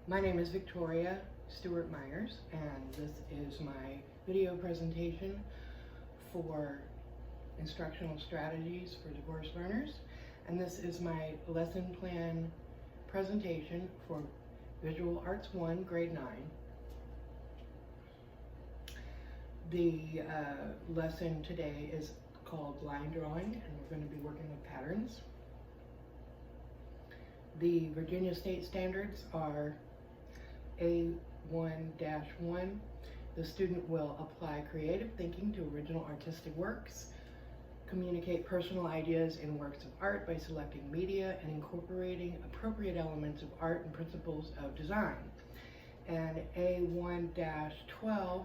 My name is Victoria Stewart Myers, and this is my video presentation for instructional strategies for divorced learners. And this is my lesson plan presentation for Visual Arts 1, Grade 9. The lesson today is called Line Drawing, and we're going to be working with patterns. The Virginia State Standards are A1-1. The student will apply creative thinking to original artistic works, communicate personal ideas in works of art by selecting media and incorporating appropriate elements of art and principles of design. And A1-12,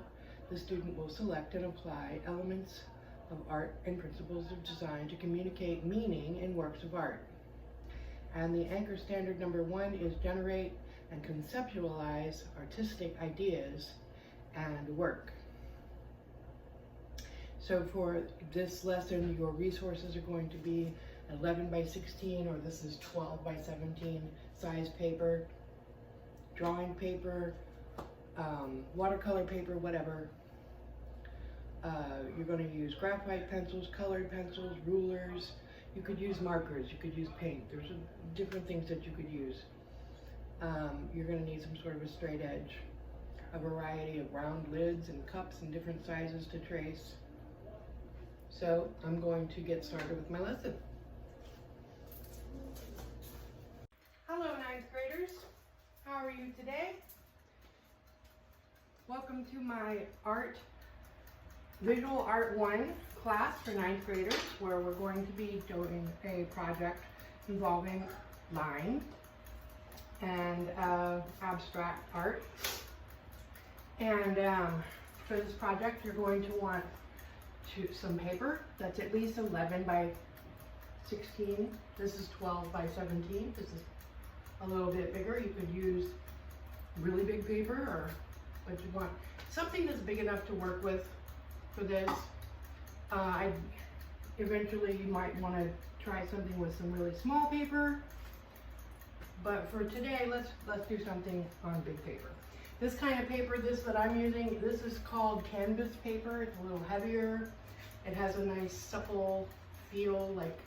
the student will select and apply elements of art and principles of design to communicate meaning in works of art. And the anchor standard number 1 is generate and conceptualize artistic ideas and work. So for this lesson, your resources are going to be 11 by 16, or this is 12 by 17 size paper, drawing paper, watercolor paper, whatever. You're going to use graphite pencils, colored pencils, rulers. You could use markers, you could use paint. There's different things that you could use. You're going to need some sort of a straight edge, a variety of round lids and cups and different sizes to trace. So I'm going to get started with my lesson. Hello, 9th graders. How are you today? Welcome to my Visual Art 1 class for 9th graders, where we're going to be doing a project involving line and abstract art. And for this project, you're going to want some paper that's at least 11 by 16. This is 12 by 17. This is a little bit bigger. You could use really big paper, or what you want. Something that's big enough to work with for this. Eventually you might want to try something with some really small paper, but for today, let's do something on big paper. This kind of paper, this that I'm using, this is called canvas paper. It's a little heavier. It has a nice supple feel, like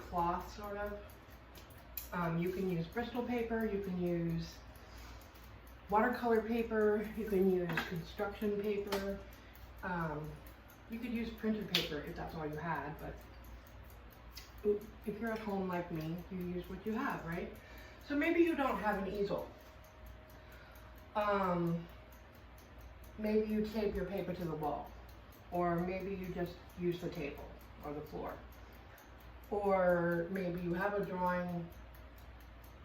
cloth sort of. You can use Bristol paper, you can use watercolor paper, you can use construction paper. You could use printed paper if that's all you had, but if you're at home like me, you use what you have, right? So maybe you don't have an easel. Maybe you tape your paper to the wall, or maybe you just use the table or the floor, or maybe you have a drawing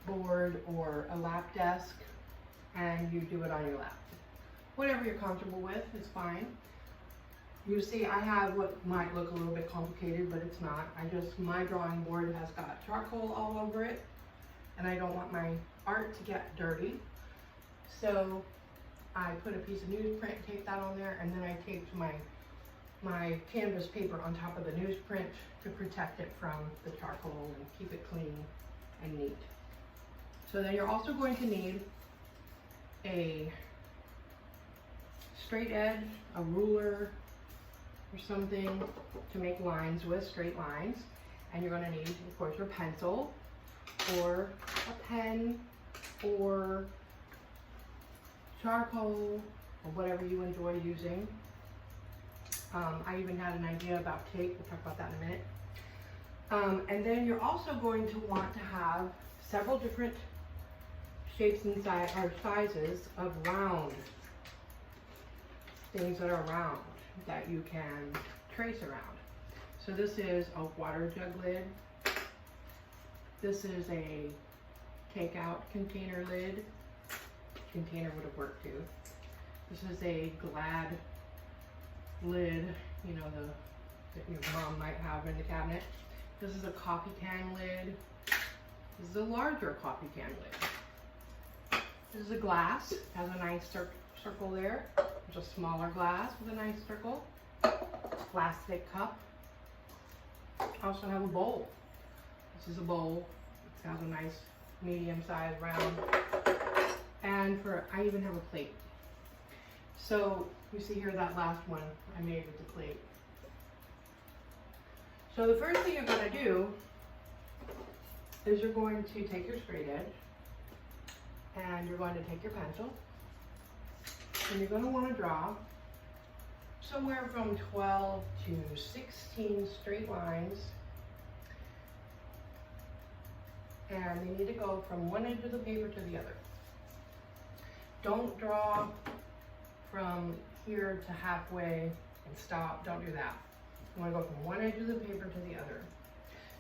board or a lap desk and you do it on your lap. Whatever you're comfortable with is fine. You see, I have what might look a little bit complicated, but it's not. My drawing board has got charcoal all over it, and I don't want my art to get dirty. So I put a piece of newsprint, taped that on there, and then I taped my canvas paper on top of the newsprint to protect it from the charcoal and keep it clean and neat. So then you're also going to need a straight edge, a ruler, or something to make lines with, straight lines. And you're going to need, of course, your pencil or a pen or charcoal or whatever you enjoy using. I even had an idea about tape. We'll talk about that in a minute. And then you're also going to want to have several different shapes and sizes of round things that are round that you can trace around. So this is a water jug lid. This is a takeout container lid. Container would have worked too. This is a Glad lid, you know, that your mom might have in the cabinet. This is a coffee can lid. This is a larger coffee can lid. This is a glass, has a nice circle there. There's a smaller glass with a nice circle. Plastic cup. I also have a bowl. This is a bowl. It has a nice medium-sized round And I even have a plate. So you see here that last one I made with the plate. So the first thing you're going to do is you're going to take your straight edge and you're going to take your pencil and you're going to want to draw somewhere from 12 to 16 straight lines, and they need to go from one edge of the paper to the other. Don't draw from here to halfway and stop. Don't do that. You want to go from one edge of the paper to the other.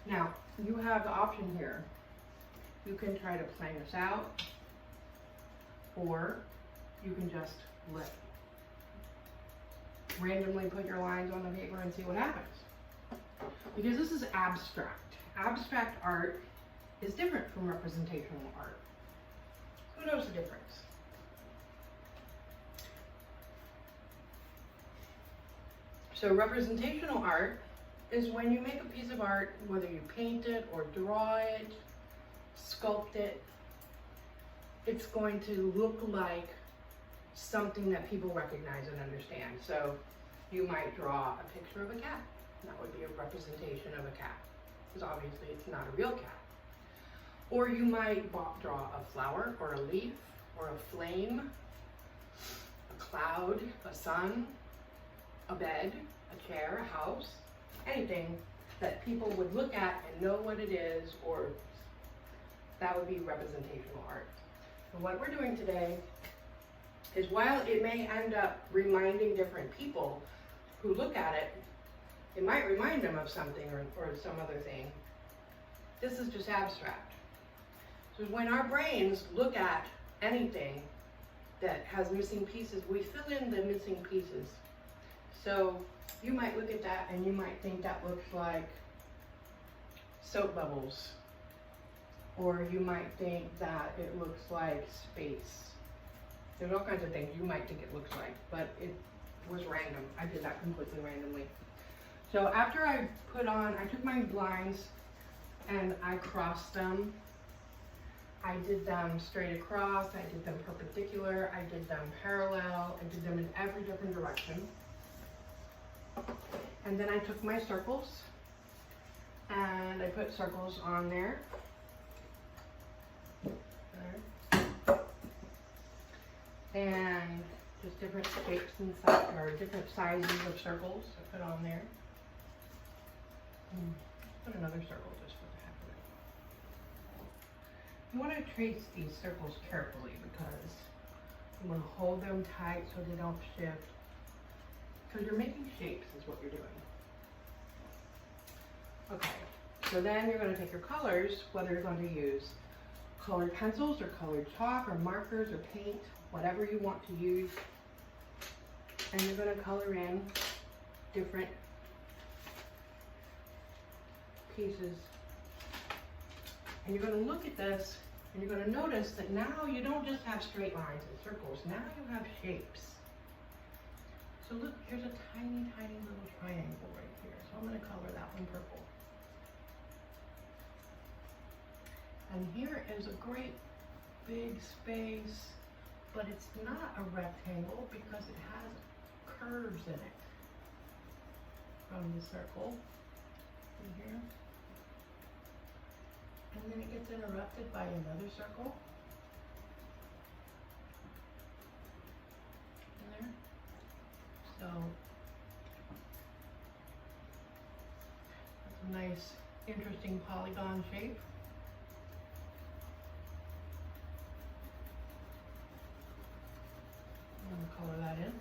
Now, you have the option here. You can try to plan this out, or you can just randomly put your lines on the paper and see what happens. Because this is abstract. Abstract art is different from representational art. Who knows the difference? So representational art is when you make a piece of art, whether you paint it or draw it, sculpt it, it's going to look like something that people recognize and understand. So you might draw a picture of a cat. That would be a representation of a cat, because obviously it's not a real cat. Or you might draw a flower or a leaf or a flame, a cloud, a sun, a bed, a chair, a house, anything that people would look at and know what it is, or that would be representational art. And what we're doing today is, while it may end up reminding different people who look at it, it might remind them of something or some other thing. This is just abstract. So when our brains look at anything that has missing pieces, we fill in the missing pieces. So you might look at that and you might think that looks like soap bubbles, or you might think that it looks like space. There's all kinds of things you might think it looks like, but it was random. I did that completely randomly. So after I took my lines and I crossed them. I did them straight across, I did them perpendicular, I did them parallel, I did them in every different direction. And then I took my circles and I put circles on there. And just different shapes and or different sizes of circles I put on there. Put another circle just for the heck of it. You want to trace these circles carefully because you want to hold them tight so they don't shift. Because you're making shapes is what you're doing. Okay, so then you're going to take your colors, whether you're going to use colored pencils or colored chalk or markers or paint, whatever you want to use, and you're going to color in different pieces. And you're going to look at this and you're going to notice that now you don't just have straight lines and circles, now you have shapes. So look, here's a tiny, tiny little triangle right here. So I'm going to color that one purple. And here is a great big space, but it's not a rectangle because it has curves in it from the circle in here. And then it gets interrupted by another circle in there. So that's a nice, interesting polygon shape. I'm going to color that in.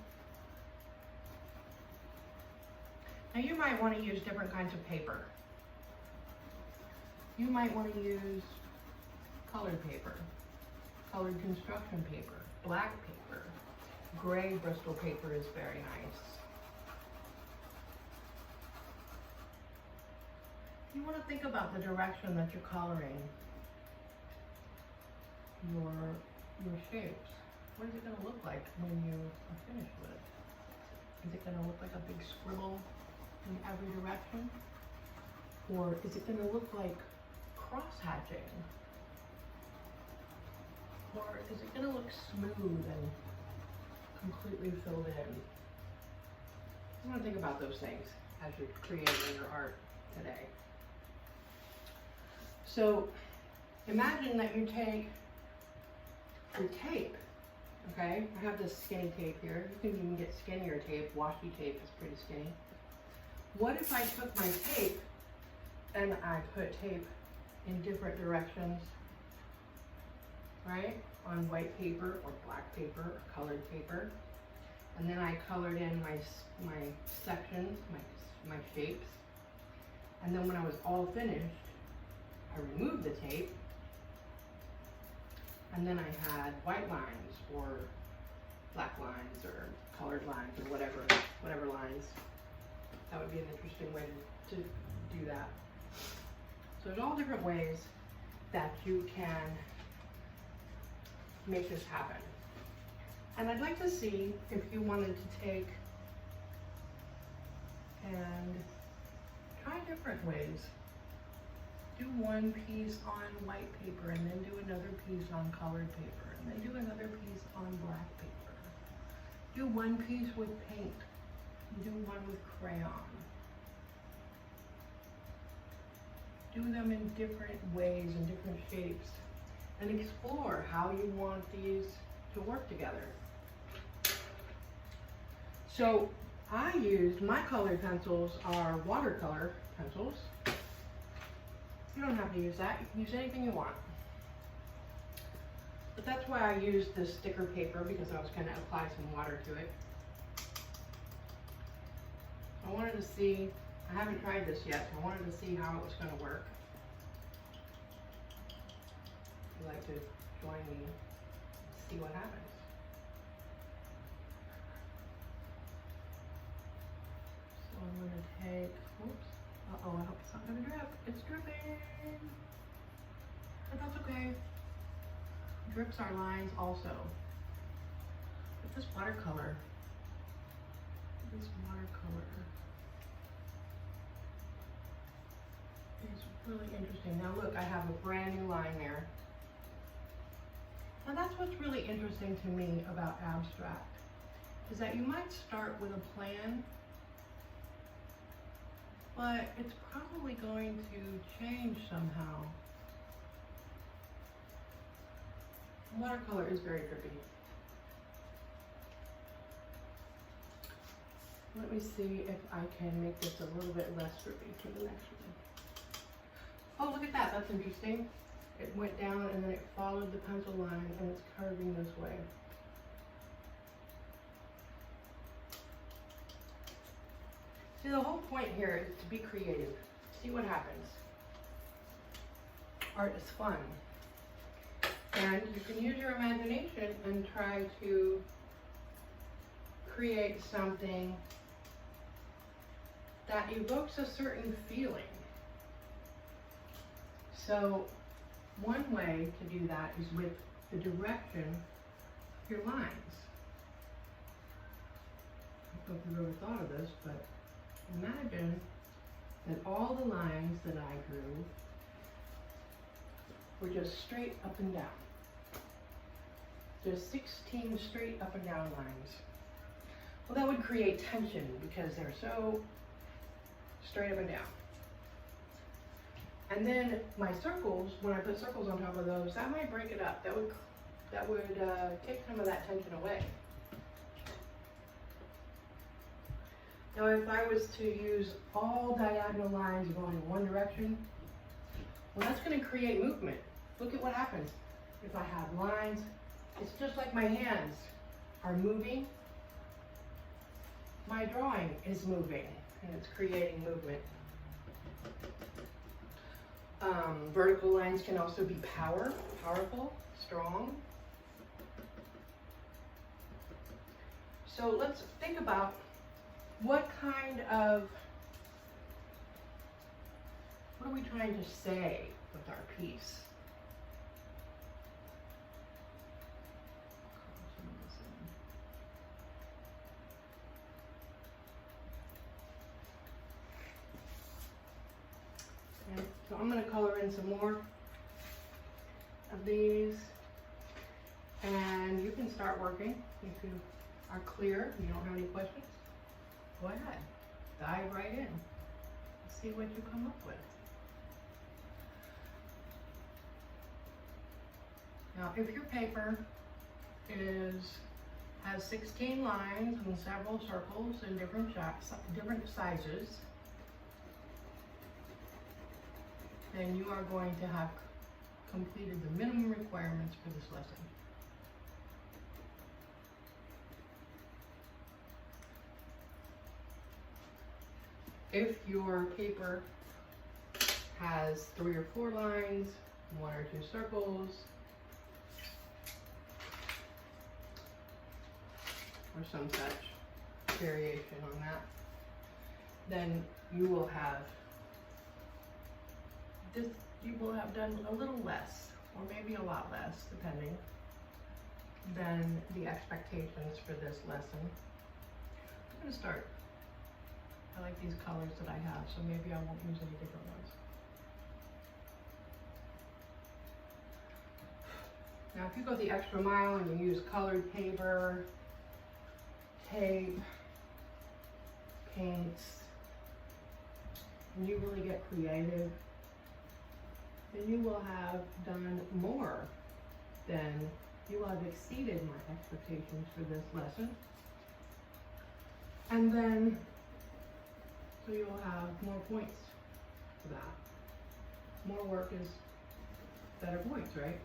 Now you might want to use different kinds of paper. You might want to use colored paper, colored construction paper, black paper, gray Bristol paper is very nice. You want to think about the direction that you're coloring your shapes. What is it going to look like when you are finished with it? Is it going to look like a big scribble in every direction? Or is it going to look like cross-hatching? Or is it going to look smooth and completely filled in? You want to think about those things as you're creating your art today. So imagine that you take your tape, okay? I have this skinny tape here. You can even get skinnier tape. Washi tape is pretty skinny. What if I took my tape and I put tape in different directions, right? On white paper or black paper or colored paper. And then I colored in my sections, my shapes. And then when I was all finished, I removed the tape. And then I had white lines or black lines or colored lines or whatever lines. That would be an interesting way to do that. So there's all different ways that you can make this happen. And I'd like to see if you wanted to take and try different ways. Do one piece on white paper and then do another piece on colored paper and then do another piece on black paper. Do one piece with paint. Do one with crayon. Do them in different ways and different shapes and explore how you want these to work together. So I used, my colored pencils are watercolor pencils. You don't have to use that. You can use anything you want. But that's why I used this sticker paper, because I was going to apply some water to it. I wanted to see, I haven't tried this yet, so I wanted to see how it was going to work. If you'd like to join me, see what happens. So I'm going to take, oops, uh-oh, I hope it's not going to drip. It's dripping. But that's okay. Drips are lines also. But this watercolor is really interesting. Now look, I have a brand new line there. Now that's what's really interesting to me about abstract, is that you might start with a plan, but it's probably going to change somehow. Watercolor is very drippy. Let me see if I can make this a little bit less drippy for the next one. Oh, look at that, that's interesting. It went down and then it followed the pencil line and it's curving this way. See, the whole point here is to be creative. See what happens. Art is fun. And you can use your imagination and try to create something that evokes a certain feeling. So one way to do that is with the direction of your lines. I don't know if you've ever thought of this, but imagine that all the lines that I drew were just straight up and down. There's 16 straight up and down lines. Well, that would create tension because they're so straight up and down. And then my circles, when I put circles on top of those, that might break it up. That would take some of that tension away. Now, if I was to use all diagonal lines going in one direction, well, that's going to create movement. Look at what happens. If I have lines, it's just like my hands are moving. My drawing is moving, and it's creating movement. Vertical lines can also be powerful, strong. So let's think about what are we trying to say with our piece? So I'm going to color in some more of these. And you can start working if you are clear, you don't have any questions. Go ahead, dive right in. See what you come up with. Now, if your paper has 16 lines and several circles in different sizes, then you are going to have completed the minimum requirements for this lesson. If your paper has 3 or 4 lines, 1 or 2 circles, or some such variation on that, then you will have done a little less, or maybe a lot less, depending, than the expectations for this lesson. I'm going to start. I like these colors that I have, so maybe I won't use any different ones. Now, if you go the extra mile and you use colored paper, tape, paints, and you really get creative, then you will have done more than, you will have exceeded my expectations for this lesson. And then, so you'll have more points for that. More work is better points, right?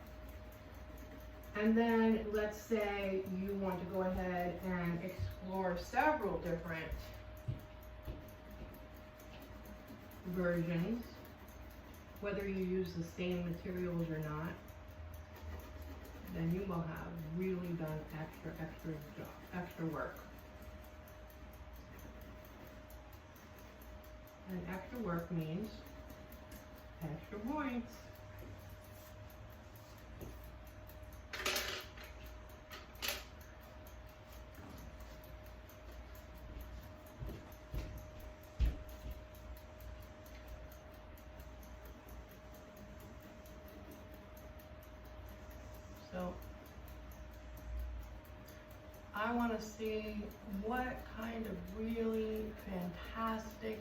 And then let's say you want to go ahead and explore several different versions, whether you use the same materials or not, then you will have really done extra work. And extra work means extra points. So I want to see what kind of really fantastic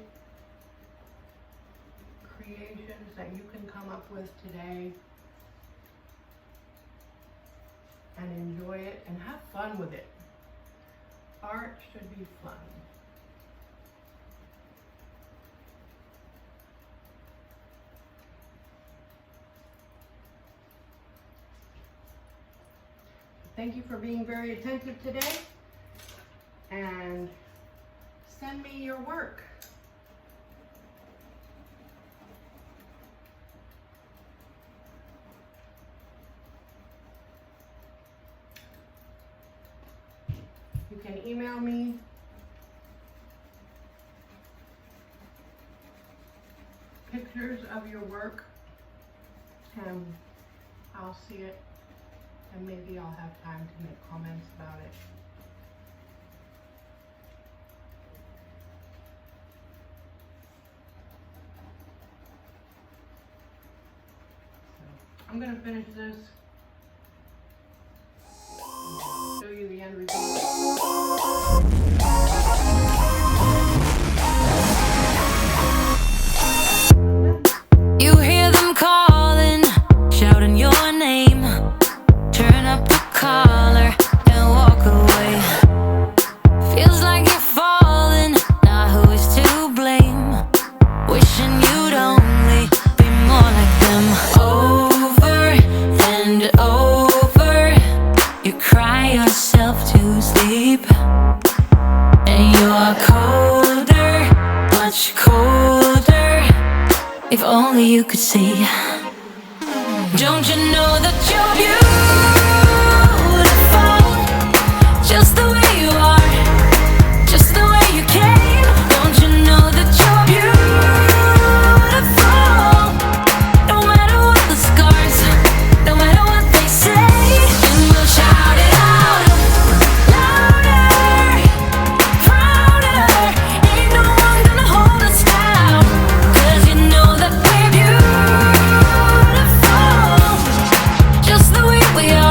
creations that you can come up with today and enjoy it and have fun with it. Art should be fun. Thank you for being very attentive today, and send me your work. You can email me pictures of your work, and I'll see it, and maybe I'll have time to make comments about it. So, I'm going to finish this. Show you the end result. You hear them calling, shouting your name. Turn up the collar and walk away. Feels like you're falling, now who is to blame? Wishing you'd only be more like them. Over and over, you cry yourself to sleep, and you're colder, much colder. If only you could see. Don't you know that you're beautiful, just the way you are, just the way you came? Don't you know that you're beautiful, no matter what the scars, no matter what they say? And we'll shout it out, louder, prouder. Ain't no one gonna hold us down, 'cause you know that we're beautiful, just the way we are.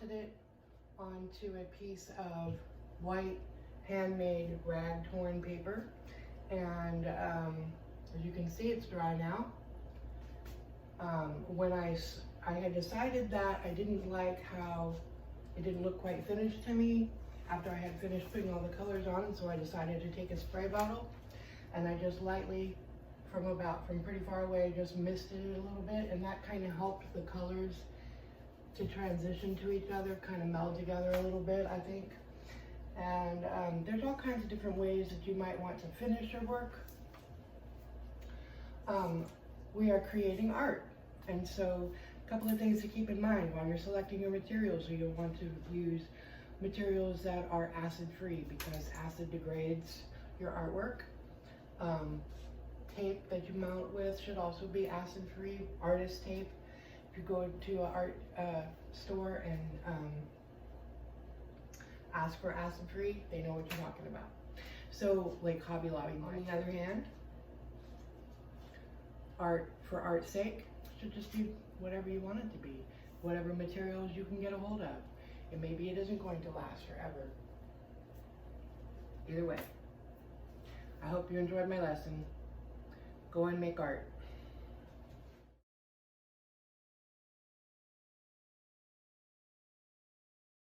mounted it onto a piece of white handmade rag torn paper, and as you can see, it's dry now. When I had decided that I didn't like how it didn't look quite finished to me after I had finished putting all the colors on, so I decided to take a spray bottle and I just lightly, from pretty far away, just misted it a little bit, and that kind of helped the colors to transition to each other, kind of meld together a little bit, I think. And there's all kinds of different ways that you might want to finish your work. We are creating art, and so a couple of things to keep in mind while you're selecting your materials. So you'll want to use materials that are acid-free, because acid degrades your artwork. Tape that you mount with should also be acid-free, artist tape. If you go to an art store and ask for acid-free, they know what you're talking about. So, like Hobby Lobby. On the other hand, art for art's sake should just be whatever you want it to be, whatever materials you can get a hold of. And maybe it isn't going to last forever. Either way, I hope you enjoyed my lesson. Go and make art.